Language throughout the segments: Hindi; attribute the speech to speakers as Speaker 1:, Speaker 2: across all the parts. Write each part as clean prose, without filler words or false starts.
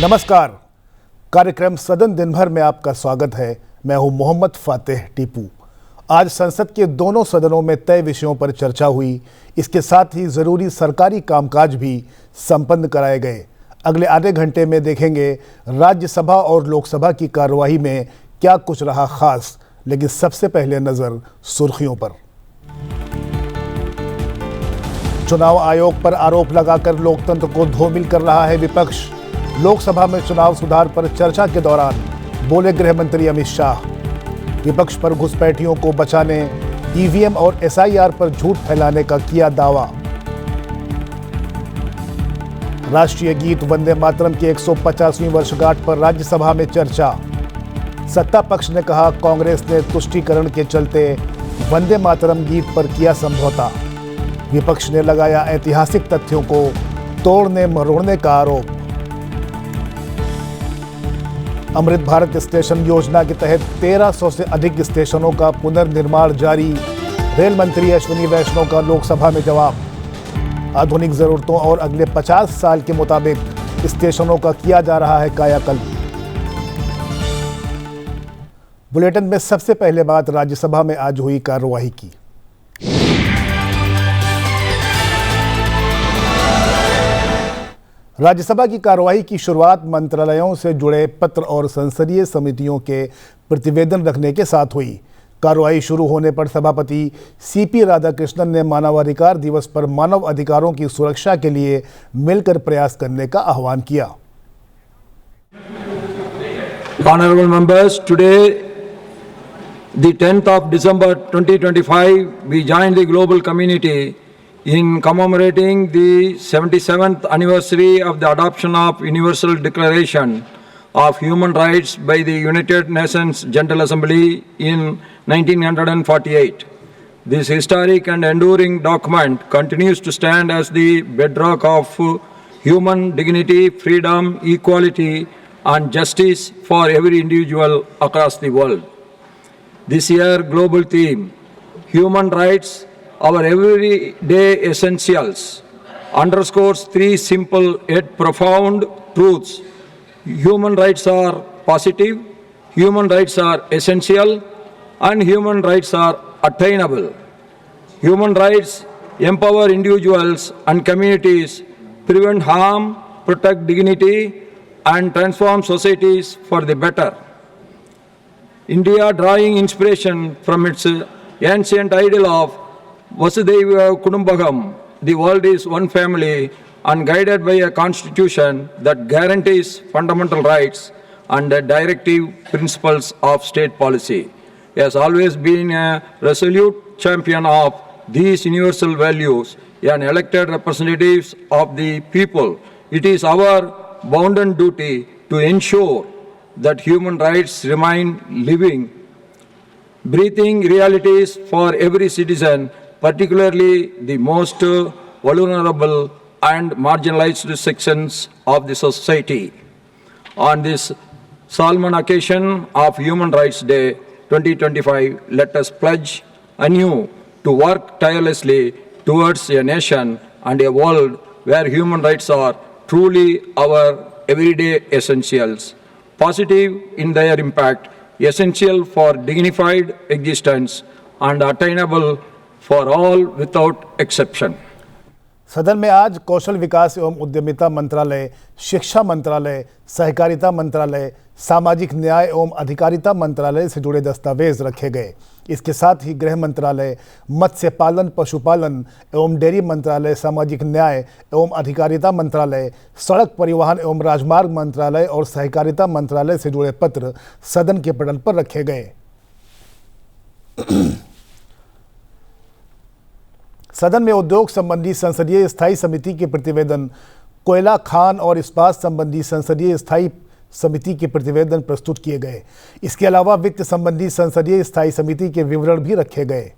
Speaker 1: नमस्कार। कार्यक्रम सदन दिन भर में आपका स्वागत है। मैं हूं मोहम्मद फातेह टीपू। आज संसद के दोनों सदनों में तय विषयों पर चर्चा हुई। इसके साथ ही जरूरी सरकारी कामकाज भी संपन्न कराए गए। अगले आधे घंटे में देखेंगे राज्यसभा और लोकसभा की कार्यवाही में क्या कुछ रहा खास। लेकिन सबसे पहले नजर सुर्खियों पर। चुनाव आयोग पर आरोप लगाकर लोकतंत्र को धूमिल कर रहा है विपक्ष। लोकसभा में चुनाव सुधार पर चर्चा के दौरान बोले गृह मंत्री अमित शाह। विपक्ष पर घुसपैठियों को बचाने ईवीएम और एसआईआर पर झूठ फैलाने का किया दावा। राष्ट्रीय गीत वंदे मातरम की 150वीं वर्षगांठ पर राज्यसभा में चर्चा। सत्ता पक्ष ने कहा कांग्रेस ने तुष्टीकरण के चलते वंदे मातरम गीत पर किया समझौता। विपक्ष ने लगाया ऐतिहासिक तथ्यों को तोड़ने मरोड़ने का आरोप। अमृत भारत स्टेशन योजना के तहत 1300 से अधिक स्टेशनों का पुनर्निर्माण जारी। रेल मंत्री अश्विनी वैष्णव का लोकसभा में जवाब। आधुनिक जरूरतों और अगले 50 साल के मुताबिक स्टेशनों का किया जा रहा है कायाकल्प। बुलेटिन में सबसे पहले बात राज्यसभा में आज हुई कार्यवाही की। राज्यसभा की कार्यवाही की शुरुआत मंत्रालयों से जुड़े पत्र और संसदीय समितियों के प्रतिवेदन रखने के साथ हुई। कार्यवाही शुरू होने पर सभापति सीपी राधाकृष्णन ने मानवाधिकार दिवस पर मानव अधिकारों की सुरक्षा के लिए मिलकर प्रयास करने का आह्वान किया।
Speaker 2: Honorable members, today, the 10th of December 2025, we joined the global community in commemorating the 77th anniversary of the adoption of Universal Declaration of Human Rights by the United Nations General Assembly in 1948. This historic and enduring document continues to stand as the bedrock of human dignity, freedom, equality, and justice for every individual across the world. This year's global theme, Human Rights, Our Everyday Essentials, underscores three simple yet profound truths. Human rights are positive, human rights are essential, and human rights are attainable. Human rights empower individuals and communities, prevent harm, protect dignity, and transform societies for the better. India, drawing inspiration from its ancient ideal of Vasudhaiva Kudumbakam, the world is one family, and guided by a constitution that guarantees fundamental rights and the directive principles of state policy, has always been a resolute champion of these universal values and elected representatives of the people. It is our bounden duty to ensure that human rights remain living, breathing realities for every citizen, particularly the most vulnerable and marginalized sections of the society. On this solemn occasion of Human Rights Day 2025, let us pledge anew to work tirelessly towards a nation and a world where human rights are truly our everyday essentials, positive in their impact, essential for dignified existence, and attainable for all without exception.
Speaker 1: सदन में आज कौशल विकास एवं उद्यमिता मंत्रालय, शिक्षा मंत्रालय, सहकारिता मंत्रालय, सामाजिक न्याय एवं अधिकारिता मंत्रालय से जुड़े दस्तावेज रखे गए। इसके साथ ही गृह मंत्रालय, मत्स्य पालन पशुपालन एवं डेयरी मंत्रालय, सामाजिक न्याय एवं अधिकारिता मंत्रालय, सड़क परिवहन एवं राजमार्ग मंत्रालय और सहकारिता मंत्रालय से जुड़े पत्र सदन के पटल पर रखे गए। सदन में उद्योग संबंधी संसदीय स्थायी समिति के प्रतिवेदन, कोयला खान और इस्पात संबंधी संसदीय स्थायी समिति के प्रतिवेदन प्रस्तुत किए गए। इसके अलावा वित्त संबंधी संसदीय स्थायी समिति के विवरण भी रखे गए।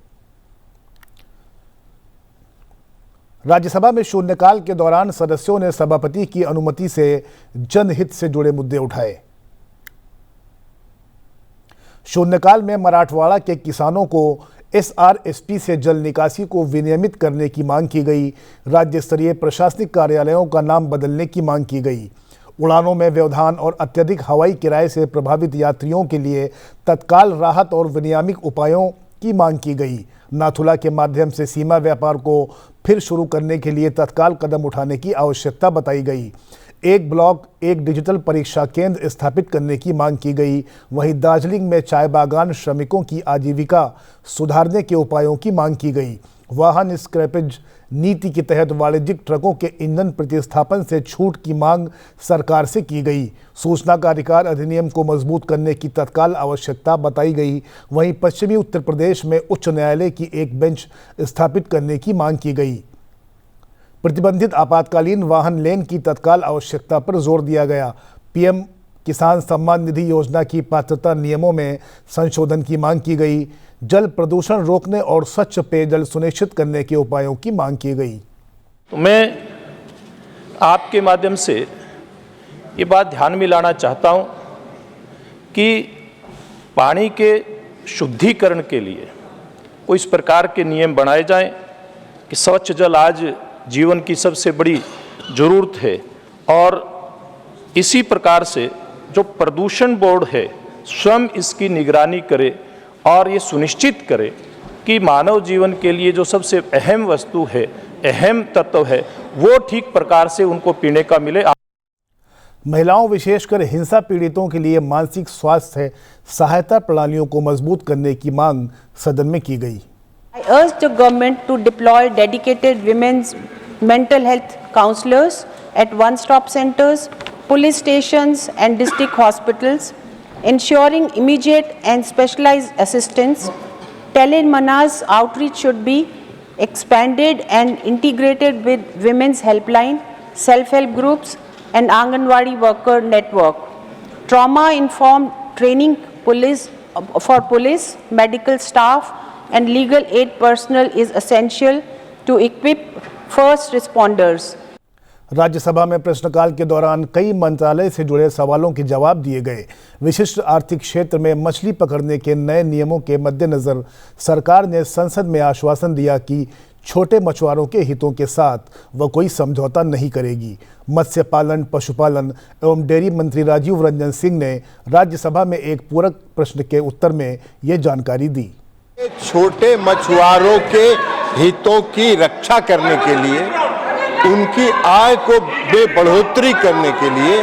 Speaker 1: राज्यसभा में शून्यकाल के दौरान सदस्यों ने सभापति की अनुमति से जनहित से जुड़े मुद्दे उठाए। शून्यकाल में मराठवाड़ा के किसानों को एसआरएसपी से जल निकासी को विनियमित करने की मांग की गई। राज्य स्तरीय प्रशासनिक कार्यालयों का नाम बदलने की मांग की गई। उड़ानों में व्यवधान और अत्यधिक हवाई किराए से प्रभावित यात्रियों के लिए तत्काल राहत और विनियामक उपायों की मांग की गई। नाथुला के माध्यम से सीमा व्यापार को फिर शुरू करने के लिए तत्काल कदम उठाने की आवश्यकता बताई गई। एक ब्लॉक एक डिजिटल परीक्षा केंद्र स्थापित करने की मांग की गई। वहीं दार्जिलिंग में चाय बागान श्रमिकों की आजीविका सुधारने के उपायों की मांग की गई। वाहन स्क्रैपेज नीति के तहत वाणिज्यिक ट्रकों के ईंधन प्रतिस्थापन से छूट की मांग सरकार से की गई। सूचना का अधिकार अधिनियम को मजबूत करने की तत्काल आवश्यकता बताई गई। वहीं पश्चिमी उत्तर प्रदेश में उच्च न्यायालय की एक बेंच स्थापित करने की मांग की गई। प्रतिबंधित आपातकालीन वाहन लेन की तत्काल आवश्यकता पर जोर दिया गया। पीएम किसान सम्मान निधि योजना की पात्रता नियमों में संशोधन की मांग की गई। जल प्रदूषण रोकने और स्वच्छ पेयजल सुनिश्चित करने के उपायों की मांग की गई।
Speaker 3: तो मैं आपके माध्यम से ये बात ध्यान में लाना चाहता हूँ कि पानी के शुद्धिकरण के लिए कोई इस प्रकार के नियम बनाए जाएं कि स्वच्छ जल आज जीवन की सबसे बड़ी ज़रूरत है, और इसी प्रकार से जो प्रदूषण बोर्ड है स्वयं इसकी निगरानी करे और ये सुनिश्चित करे कि मानव जीवन के लिए जो सबसे अहम वस्तु है, अहम तत्व है, वो ठीक प्रकार से उनको पीने का मिले।
Speaker 1: महिलाओं विशेषकर हिंसा पीड़ितों के लिए मानसिक स्वास्थ्य सहायता प्रणालियों को मजबूत करने की मांग सदन में की गई।
Speaker 4: I urge the government to deploy dedicated women's mental health counselors at one-stop centers, police stations and district hospitals, ensuring immediate and specialized assistance. Telemanas outreach should be expanded and integrated with women's helpline, self-help groups and Anganwadi worker network. Trauma-informed training for police, medical staff and legal aid personnel is essential to equip first responders.
Speaker 1: Rajya Sabha में प्रश्नकाल के दौरान कई मंत्रालय से जुड़े सवालों के जवाब दिए गए। विशिष्ट आर्थिक क्षेत्र में मछली पकड़ने के नए नियमों के मद्देनजर सरकार ने संसद में आश्वासन दिया कि छोटे मछुआरों के हितों के साथ वह कोई समझौता नहीं करेगी। मत्स्य पालन, पशुपालन एवं डेयरी मंत्री राजीव रंजन सिंह ने राज्यसभा में एक पूरक प्रश्न के उत्तर में ये जानकारी दी।
Speaker 5: छोटे मछुआरों के हितों की रक्षा करने के लिए, उनकी आय को बढ़ोतरी करने के लिए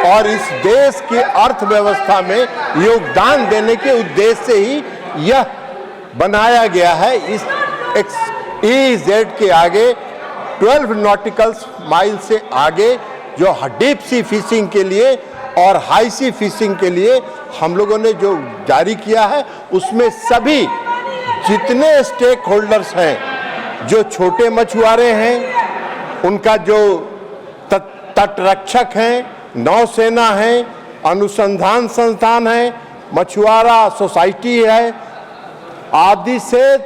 Speaker 5: और इस देश की अर्थव्यवस्था में योगदान देने के उद्देश्य से ही यह बनाया गया है। इस EEZ के आगे 12 नॉटिकल माइल से आगे जो डीप सी फिशिंग के लिए और हाई सी फिशिंग के लिए हम लोगों ने जो जारी किया है, उसमें सभी जितने स्टेक होल्डर्स हैं, जो छोटे मछुआरे हैं, उनका जो तटरक्षक हैं, नौसेना है, अनुसंधान संस्थान है, मछुआरा सोसाइटी है, आदि से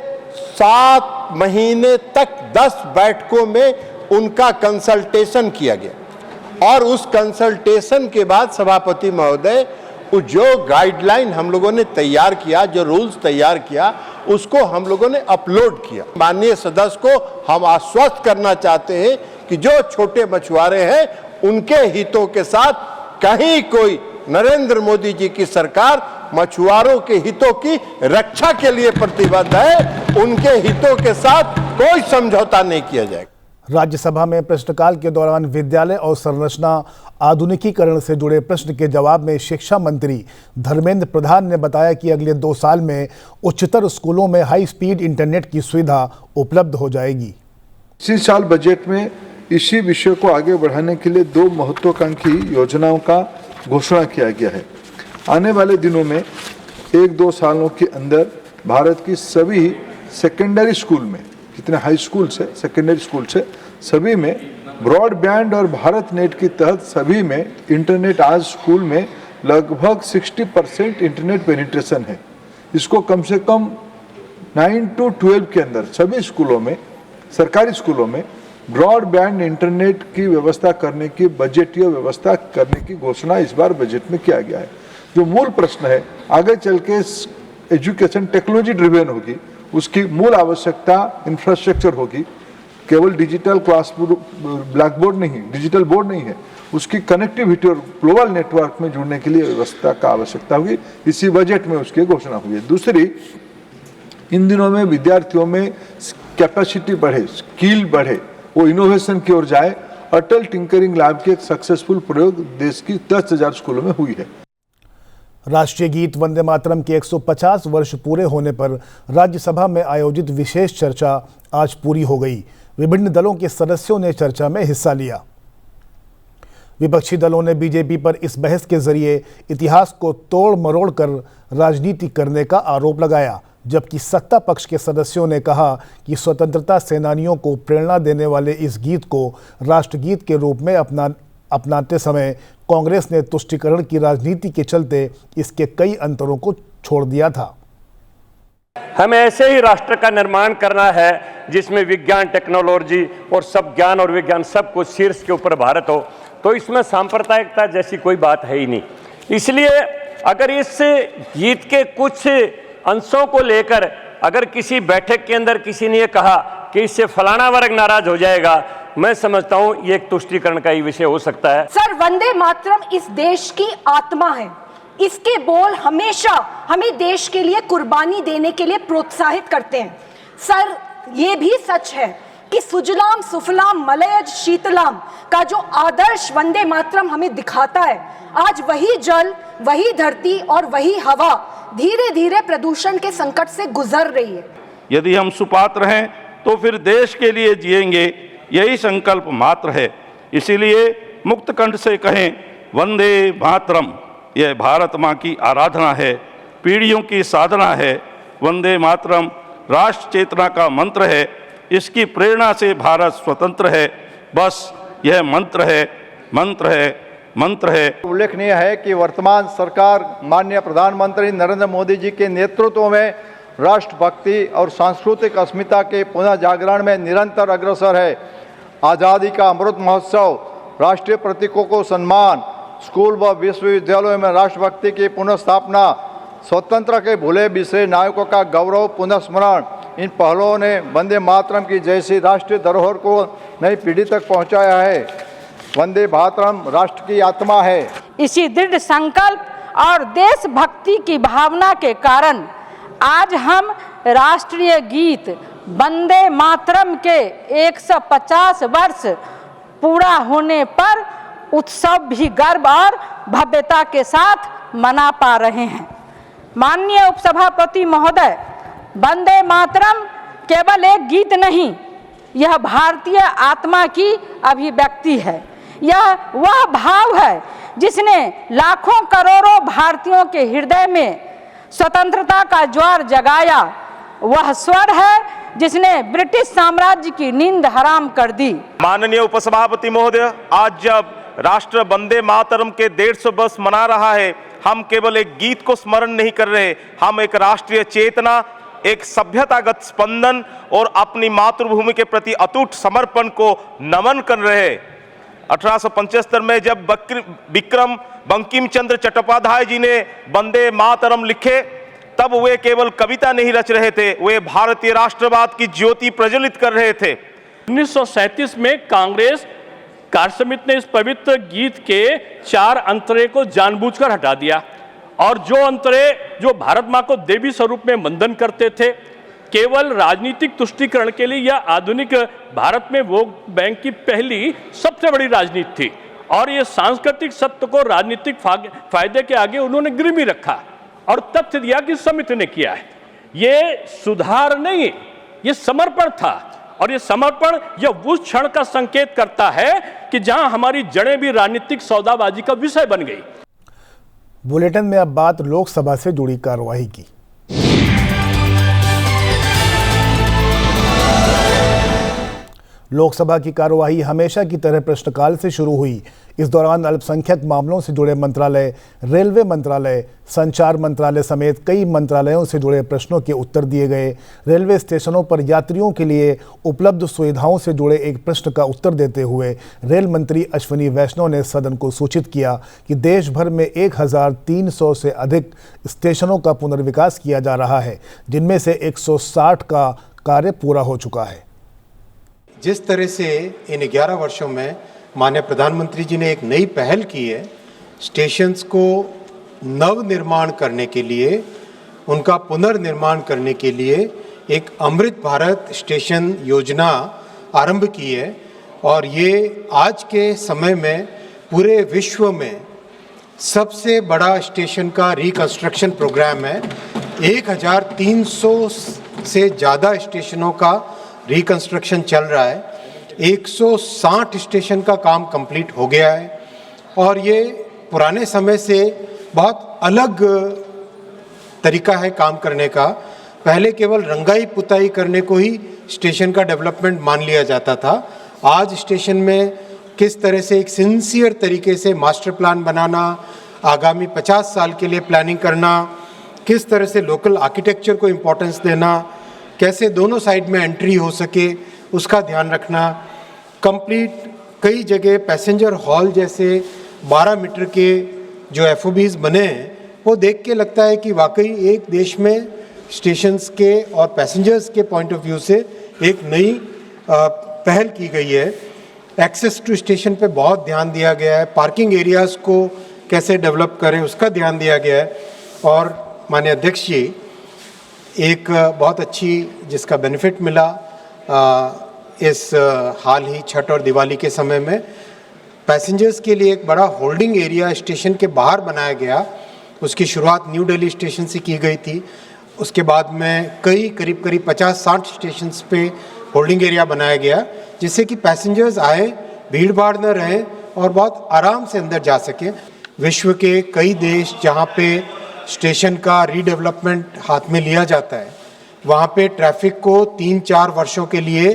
Speaker 5: 7 महीने तक 10 बैठकों में उनका कंसल्टेशन किया गया और उस कंसल्टेशन के बाद सभापति महोदय जो गाइडलाइन हम लोगों ने तैयार किया, जो रूल्स तैयार किया, उसको हम लोगों ने अपलोड किया। माननीय सदस्य को हम आश्वस्त करना चाहते हैं कि जो छोटे मछुआरे हैं उनके हितों के साथ कहीं कोई नरेंद्र मोदी जी की सरकार मछुआरों के हितों की रक्षा के लिए प्रतिबद्ध है। उनके हितों के साथ कोई समझौता नहीं किया जाएगा।
Speaker 1: राज्यसभा में प्रश्नकाल के दौरान विद्यालय और संरचना आधुनिकीकरण से जुड़े प्रश्न के जवाब में शिक्षा मंत्री धर्मेंद्र प्रधान ने बताया कि अगले 2 साल में उच्चतर स्कूलों में हाई स्पीड इंटरनेट की सुविधा उपलब्ध हो जाएगी।
Speaker 6: इसी साल बजट में इसी विषय को आगे बढ़ाने के लिए 2 महत्वाकांक्षी योजनाओं का घोषणा किया गया है। आने वाले दिनों में 1-2 सालों के अंदर भारत की सभी सेकेंडरी स्कूल में, जितने हाई स्कूल से सेकेंडरी स्कूल से सभी में ब्रॉडबैंड और भारत नेट के तहत सभी में इंटरनेट, आज स्कूल में लगभग 60% इंटरनेट पेनिट्रेशन है। इसको कम से कम 9 to 12 के अंदर सभी स्कूलों में, सरकारी स्कूलों में ब्रॉडबैंड इंटरनेट की व्यवस्था करने की, बजटीय व्यवस्था करने की घोषणा इस बार बजट में किया गया है। जो मूल प्रश्न है, आगे चल के एजुकेशन टेक्नोलॉजी ड्रिवेन होगी, उसकी मूल आवश्यकता इंफ्रास्ट्रक्चर होगी। केवल डिजिटल क्लास ब्लैक बोर्ड नहीं, डिजिटल बोर्ड नहीं है, उसकी कनेक्टिविटी और ग्लोबल नेटवर्क में जुड़ने के लिए व्यवस्था का आवश्यकता होगी। इसी बजट में उसकी घोषणा हुई है। दूसरी, इन दिनों में विद्यार्थियों में कैपेसिटी बढ़े, स्किल बढ़े, वो इनोवेशन की ओर जाए। अटल टिंकरिंग लैब के एक सक्सेसफुल प्रयोग देश की 10,000 स्कूलों में हुई है।
Speaker 1: राष्ट्रीय गीत वंदे मातरम के 150 वर्ष पूरे होने पर राज्यसभा में आयोजित विशेष चर्चा आज पूरी हो गई। विभिन्न दलों के सदस्यों ने चर्चा में हिस्सा लिया। विपक्षी दलों ने बीजेपी पर इस बहस के जरिए इतिहास को तोड़ मरोड़ कर राजनीति करने का आरोप लगाया, जबकि सत्ता पक्ष के सदस्यों ने कहा कि स्वतंत्रता सेनानियों को प्रेरणा देने वाले इस गीत को राष्ट्रगीत के रूप में अपनाते समय कांग्रेस ने तुष्टीकरण की राजनीति के चलते इसके कई अंतरों को छोड़ दिया था।
Speaker 7: हमें ऐसे ही राष्ट्र का निर्माण करना है जिसमें विज्ञान, टेक्नोलॉजी और सब ज्ञान और विज्ञान सब कुछ शीर्ष के ऊपर भारत हो। तो इसमें सांप्रदायिकता जैसी कोई बात है ही नहीं। इसलिए अगर इस गीत के कुछ अंशों को लेकर अगर किसी बैठक के अंदर किसी ने कहा कि इससे फलाना वर्ग नाराज हो जाएगा, मैं समझता हूं ये एक तुष्टीकरण का ही विषय हो सकता है।
Speaker 8: सर, वंदे मातरम इस देश की आत्मा है। इसके बोल हमेशा हमें देश के लिए कुर्बानी देने के लिए प्रोत्साहित करते हैं। सर, ये भी सच है कि सुजलाम सुफलाम मलयज शीतलाम का जो आदर्श वंदे मातरम हमें दिखाता है, आज वही जल, वही धरती और वही हवा धीरे धीरे प्रदूषण के संकट से गुजर रही है।
Speaker 9: यदि हम सुपात्र हैं तो फिर देश के लिए जिएंगे, यही संकल्प मात्र है। इसीलिए मुक्त कंठ से कहें वंदे मातरम, यह भारत माँ की आराधना है, पीढ़ियों की साधना है। वंदे मातरम राष्ट्र चेतना का मंत्र है। इसकी प्रेरणा से भारत स्वतंत्र है। बस यह मंत्र है, मंत्र है, मंत्र है।
Speaker 10: उल्लेखनीय है कि वर्तमान सरकार माननीय प्रधानमंत्री नरेंद्र मोदी जी के नेतृत्व में राष्ट्रभक्ति और सांस्कृतिक अस्मिता के पुनः जागरण में निरंतर अग्रसर है। आज़ादी का अमृत महोत्सव, राष्ट्रीय प्रतीकों को सम्मान, स्कूल व विश्वविद्यालयों में राष्ट्रभक्ति की पुनः स्थापना, स्वतंत्र के भूले बिसरे नायकों का गौरव पुनः स्मरण, इन पहलों ने वंदे मातरम की जैसी राष्ट्रीय धरोहर को नई पीढ़ी तक पहुंचाया है। वंदे मातरम राष्ट्र की आत्मा है।
Speaker 8: इसी दृढ़ संकल्प और देशभक्ति की भावना के कारण आज हम राष्ट्रीय गीत वंदे मातरम के 150 वर्ष पूरा होने पर उत्सव भी गर्व और भव्यता के साथ मना पा रहे हैं। माननीय उपसभापति महोदय, वंदे मातरम केवल एक गीत नहीं, यह भारतीय आत्मा की अभिव्यक्ति है। यह वह भाव है जिसने लाखों करोड़ों भारतीयों के हृदय में स्वतंत्रता का ज्वार जगाया। वह स्वर है जिसने ब्रिटिश साम्राज्य की नींद हराम कर दी।
Speaker 3: माननीय उपसभापति महोदय, आज जब राष्ट्र वंदे मातरम के 150 वर्ष मना रहा है, हम केवल एक गीत को स्मरण नहीं कर रहे, हम एक राष्ट्रीय चेतना, एक सभ्यतागत स्पंदन और अपनी मातृभूमि के प्रति अटूट समर्पण को नमन कर रहे हैं। 1875 में जब विक्रम बंकिम चंद्र चट्टोपाध्याय जी ने वंदे मातरम लिखे, तब वे केवल कविता नहीं रच रहे थे, वे भारतीय राष्ट्रवाद की ज्योति प्रज्वलित कर रहे थे।
Speaker 7: 1937 में कांग्रेस कार्य समिति ने इस पवित्र गीत के 4 अंतरे को जानबूझकर हटा दिया और जो अंतरे जो भारत माँ को देवी स्वरूप में वंदन करते थे, केवल राजनीतिक तुष्टीकरण के लिए या आधुनिक भारत में वोट बैंक की पहली सबसे बड़ी राजनीति थी और ये सांस्कृतिक सत्य को राजनीतिक फायदे के आगे उन्होंने गिरवी रखा और तथ्य दिया कि समिति ने किया है। ये सुधार नहीं, ये समर्पण था और ये समर्पण यह उस क्षण का संकेत करता है कि जहां हमारी जड़ें भी राजनीतिक सौदाबाजी का विषय बन गई।
Speaker 1: बुलेटिन में अब बात लोकसभा से जुड़ी कार्रवाई की। लोकसभा की कार्यवाही हमेशा की तरह प्रश्नकाल से शुरू हुई। इस दौरान अल्पसंख्यक मामलों से जुड़े मंत्रालय, रेलवे मंत्रालय, संचार मंत्रालय समेत कई मंत्रालयों से जुड़े प्रश्नों के उत्तर दिए गए। रेलवे स्टेशनों पर यात्रियों के लिए उपलब्ध सुविधाओं से जुड़े एक प्रश्न का उत्तर देते हुए रेल मंत्री अश्विनी वैष्णव ने सदन को सूचित किया कि देश भर में 1300 से अधिक स्टेशनों का पुनर्विकास किया जा रहा है, जिनमें से 160 का कार्य पूरा हो चुका है।
Speaker 11: जिस तरह से इन 11 वर्षों में माननीय प्रधानमंत्री जी ने एक नई पहल की है, स्टेशंस को नवनिर्माण करने के लिए, उनका पुनर्निर्माण करने के लिए एक अमृत भारत स्टेशन योजना आरंभ की है। और ये आज के समय में पूरे विश्व में सबसे बड़ा स्टेशन का रिकंस्ट्रक्शन प्रोग्राम है। 1300 से ज़्यादा स्टेशनों का रिकंस्ट्रक्शन चल रहा है। 160 स्टेशन का काम कंप्लीट हो गया है और ये पुराने समय से बहुत अलग तरीका है काम करने का। पहले केवल रंगाई पुताई करने को ही स्टेशन का डेवलपमेंट मान लिया जाता था। आज स्टेशन में किस तरह से एक सिंसियर तरीके से मास्टर प्लान बनाना, आगामी 50 साल के लिए प्लानिंग करना, किस तरह से लोकल आर्किटेक्चर को इम्पोर्टेंस देना, कैसे दोनों साइड में एंट्री हो सके उसका ध्यान रखना, कंप्लीट कई जगह पैसेंजर हॉल जैसे 12 मीटर के जो एफओबीज बने हैं, वो देख के लगता है कि वाकई एक देश में स्टेशंस के और पैसेंजर्स के पॉइंट ऑफ व्यू से एक नई पहल की गई है। एक्सेस टू स्टेशन पे बहुत ध्यान दिया गया है। पार्किंग एरियाज़ को कैसे डेवलप करें उसका ध्यान दिया गया है। और माननीय अध्यक्ष जी, एक बहुत अच्छी जिसका बेनिफिट मिला इस हाल ही छठ और दिवाली के समय में, पैसेंजर्स के लिए एक बड़ा होल्डिंग एरिया स्टेशन के बाहर बनाया गया। उसकी शुरुआत न्यू दिल्ली स्टेशन से की गई थी। उसके बाद में करीब 50-60 स्टेशंस पे होल्डिंग एरिया बनाया गया, जिससे कि पैसेंजर्स आए, भीड़ भाड़ न रहे और बहुत आराम से अंदर जा सके। विश्व के कई देश जहाँ पे स्टेशन का रीडेवलपमेंट हाथ में लिया जाता है, वहाँ पे ट्रैफिक को 3-4 वर्षों के लिए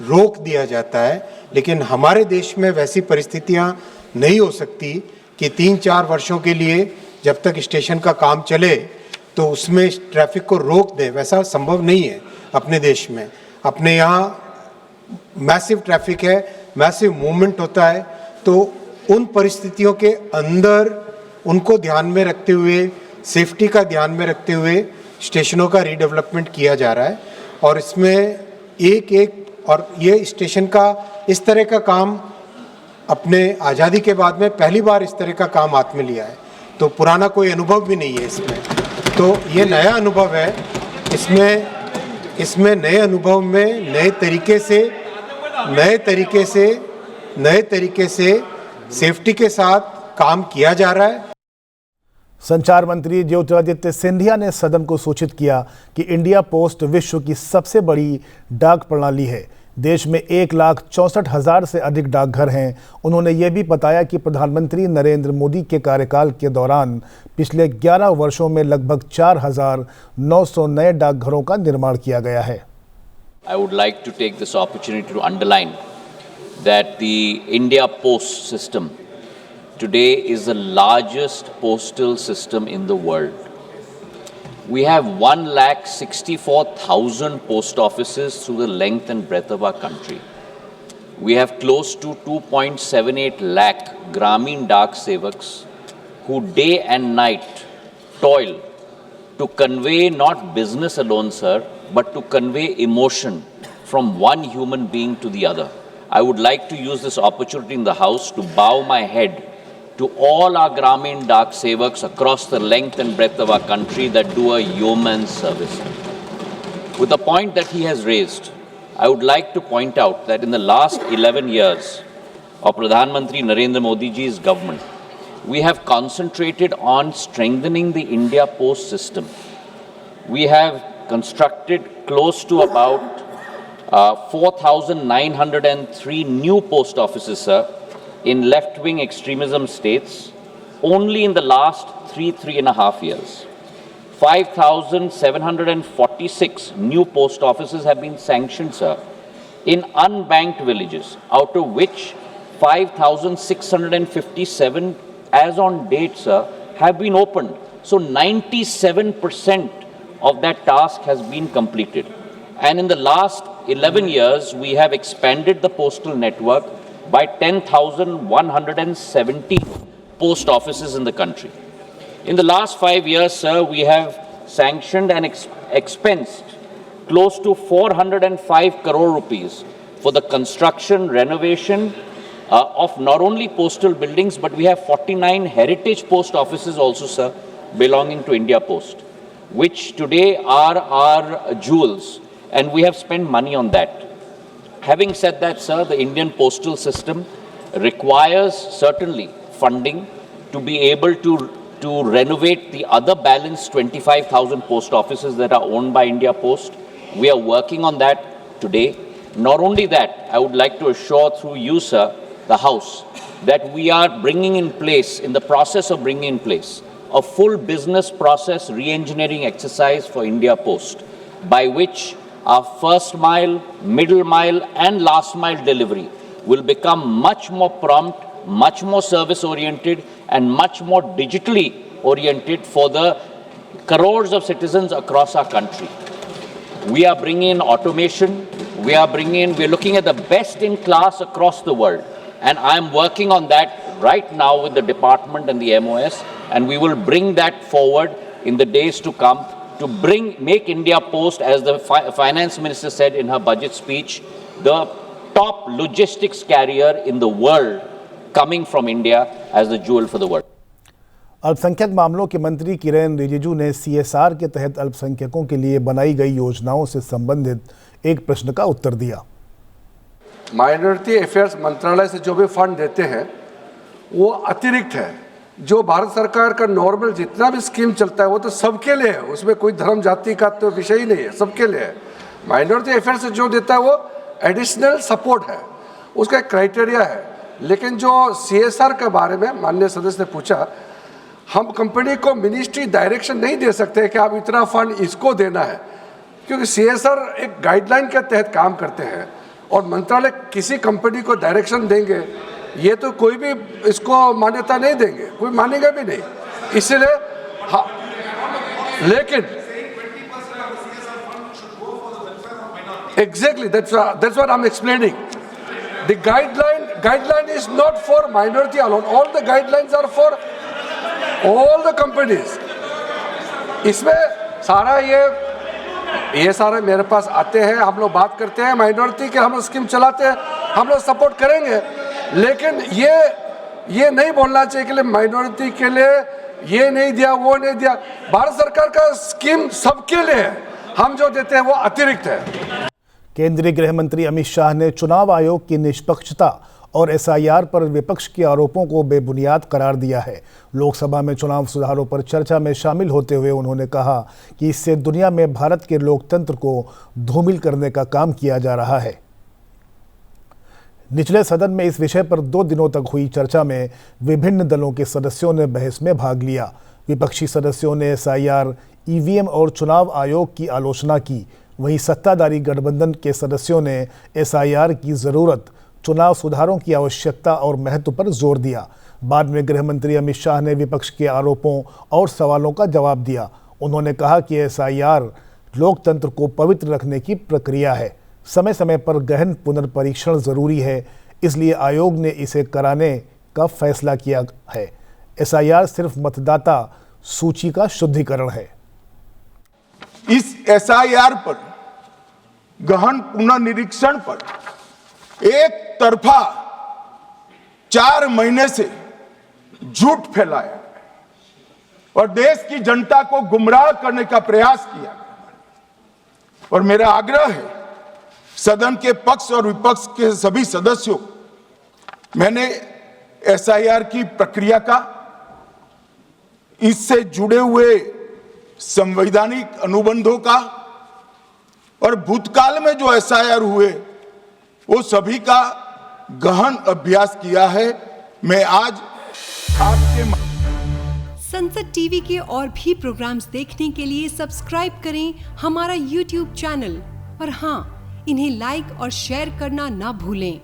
Speaker 11: रोक दिया जाता है। लेकिन हमारे देश में वैसी परिस्थितियाँ नहीं हो सकती कि 3-4 वर्षों के लिए जब तक स्टेशन का काम चले तो उसमें ट्रैफिक को रोक दें। वैसा संभव नहीं है अपने देश में। अपने यहाँ मैसिव ट्रैफिक है, मैसिव मूवमेंट होता है, तो उन परिस्थितियों के अंदर उनको ध्यान में रखते हुए, सेफ्टी का ध्यान में रखते हुए स्टेशनों का रीडेवलपमेंट किया जा रहा है। और इसमें एक और ये स्टेशन का इस तरह का काम अपने आज़ादी के बाद में पहली बार इस तरह का काम हाथ में लिया है, तो पुराना कोई अनुभव भी नहीं है इसमें। तो ये नया अनुभव है। इसमें नए अनुभव में नए तरीके से सेफ्टी के साथ काम किया जा रहा है।
Speaker 1: संचार मंत्री ज्योतिरादित्य सिंधिया ने सदन को सूचित किया कि इंडिया पोस्ट विश्व की सबसे बड़ी डाक प्रणाली है। देश में 1,64,000 से अधिक डाकघर हैं। उन्होंने ये भी बताया कि प्रधानमंत्री नरेंद्र मोदी के कार्यकाल के दौरान पिछले 11 वर्षों में लगभग 4,900 नए डाकघरों का निर्माण किया गया है।
Speaker 12: I would like to take this opportunity to underline that the India Post system today is the largest postal system in the world. We have 1,64,000 post offices through the length and breadth of our country. We have close to 2.78 lakh Grameen Dak Sevaks who day and night toil to convey not business alone, sir, but to convey emotion from one human being to the other. I would like to use this opportunity in the House to bow my head to all our Grameen Dak Sevaks across the length and breadth of our country that do a yeoman's service. With the point that he has raised, I would like to point out that in the last 11 years of Pradhan Mantri Narendra Modi ji's government, we have concentrated on strengthening the India Post system. We have constructed close to about 4,903 new post offices, sir, in left-wing extremism states only in the last three and a half years. 5,746 new post offices have been sanctioned, sir, in unbanked villages, out of which 5,657 as on date, sir, have been opened. So 97% of that task has been completed. And in the last 11 years, we have expanded the postal network by 10,170 post offices in the country. In the last 5 years, sir, we have sanctioned and expensed close to 405 crore rupees for the construction, renovation of not only postal buildings, but we have 49 heritage post offices also, sir, belonging to India Post, which today are our jewels, and we have spent money on that. Having said that, sir, the Indian postal system requires certainly funding to be able to renovate the other balance 25,000 post offices that are owned by India Post. We are working on that today. Not only that, I would like to assure through you, sir, the House, that we are bringing in place, in the process of bringing in place, a full business process re-engineering exercise for India Post, by which our first mile, middle mile and last mile delivery will become much more prompt, much more service oriented and much more digitally oriented for the crores of citizens across our country. We are bringing in automation, we're looking at the best in class across the world, and I'm working on that right now with the department and the MOS, and we will bring that forward in the days to come to make India Post, as the finance minister said in her budget speech, the top logistics carrier in the world, coming from India as the jewel for the world.
Speaker 1: अल्पसंख्यक मामलों के मंत्री किरेन रिजिजू ने CSR के तहत अल्पसंख्यकों के लिए बनाई गई योजनाओं से संबंधित एक प्रश्न का उत्तर दिया।
Speaker 13: माइनॉरिटी अफेयर्स मंत्रालय से जो भी फंड देते हैं वो अतिरिक्त है। जो भारत सरकार का नॉर्मल जितना भी स्कीम चलता है वो तो सबके लिए है, उसमें कोई धर्म जाति का तो विषय ही नहीं है, सबके लिए है। माइनॉरिटी अफेयर्स से जो देता है वो एडिशनल सपोर्ट है, उसका एक क्राइटेरिया है। लेकिन जो CSR के बारे में माननीय सदस्य ने पूछा, हम कंपनी को मिनिस्ट्री डायरेक्शन नहीं दे सकते कि आप इतना फंड इसको देना है, क्योंकि CSR एक गाइडलाइन के तहत काम करते हैं और मंत्रालय किसी कंपनी को डायरेक्शन देंगे ये तो कोई भी इसको मान्यता नहीं देंगे, कोई मानेगा भी नहीं। इसलिए हाँ, लेकिन exactly that's what I'm explaining. The guideline is not for minority alone. All the guidelines are for all the companies. इसमें सारा ये सारे मेरे पास आते हैं, हम लोग बात करते हैं माइनॉरिटी के, हम लोग स्कीम चलाते हैं, हम लोग सपोर्ट करेंगे। लेकिन ये नहीं बोलना चाहिए कि माइनॉरिटी के लिए ये नहीं दिया वो नहीं दिया। भारत सरकार का स्कीम सबके लिए है, हम जो देते हैं वो अतिरिक्त है।
Speaker 1: केंद्रीय गृह मंत्री अमित शाह ने चुनाव आयोग की निष्पक्षता और SIR पर विपक्ष के आरोपों को बेबुनियाद करार दिया है। लोकसभा में चुनाव सुधारों पर चर्चा में शामिल होते हुए उन्होंने कहा कि इससे दुनिया में भारत के लोकतंत्र को धूमिल करने का काम किया जा रहा है। निचले सदन में इस विषय पर 2 दिनों तक हुई चर्चा में विभिन्न दलों के सदस्यों ने बहस में भाग लिया। विपक्षी सदस्यों ने SIR, EVM और चुनाव आयोग की आलोचना की। वहीं सत्ताधारी गठबंधन के सदस्यों ने SIR की ज़रूरत, चुनाव सुधारों की आवश्यकता और महत्व पर जोर दिया। बाद में गृह मंत्री अमित शाह ने विपक्ष के आरोपों और सवालों का जवाब दिया। उन्होंने कहा कि SIR लोकतंत्र को पवित्र रखने की प्रक्रिया है, समय समय पर गहन पुनर्परीक्षण जरूरी है, इसलिए आयोग ने इसे कराने का फैसला किया है। SIR सिर्फ मतदाता सूची का शुद्धिकरण है।
Speaker 14: इस SIR पर गहन पुनर्निरीक्षण पर एक तरफा 4 महीने से झूठ फैलाया और देश की जनता को गुमराह करने का प्रयास किया। और मेरा आग्रह है सदन के पक्ष और विपक्ष के सभी सदस्यों, मैंने SIR की प्रक्रिया का, इससे जुड़े हुए संवैधानिक अनुबंधों का और भूतकाल में जो SIR हुए वो सभी का गहन अभ्यास किया है। मैं आज आपके
Speaker 15: संसद टीवी के और भी प्रोग्राम्स देखने के लिए सब्सक्राइब करें हमारा YouTube चैनल और हाँ, इन्हें लाइक और शेयर करना ना भूलें।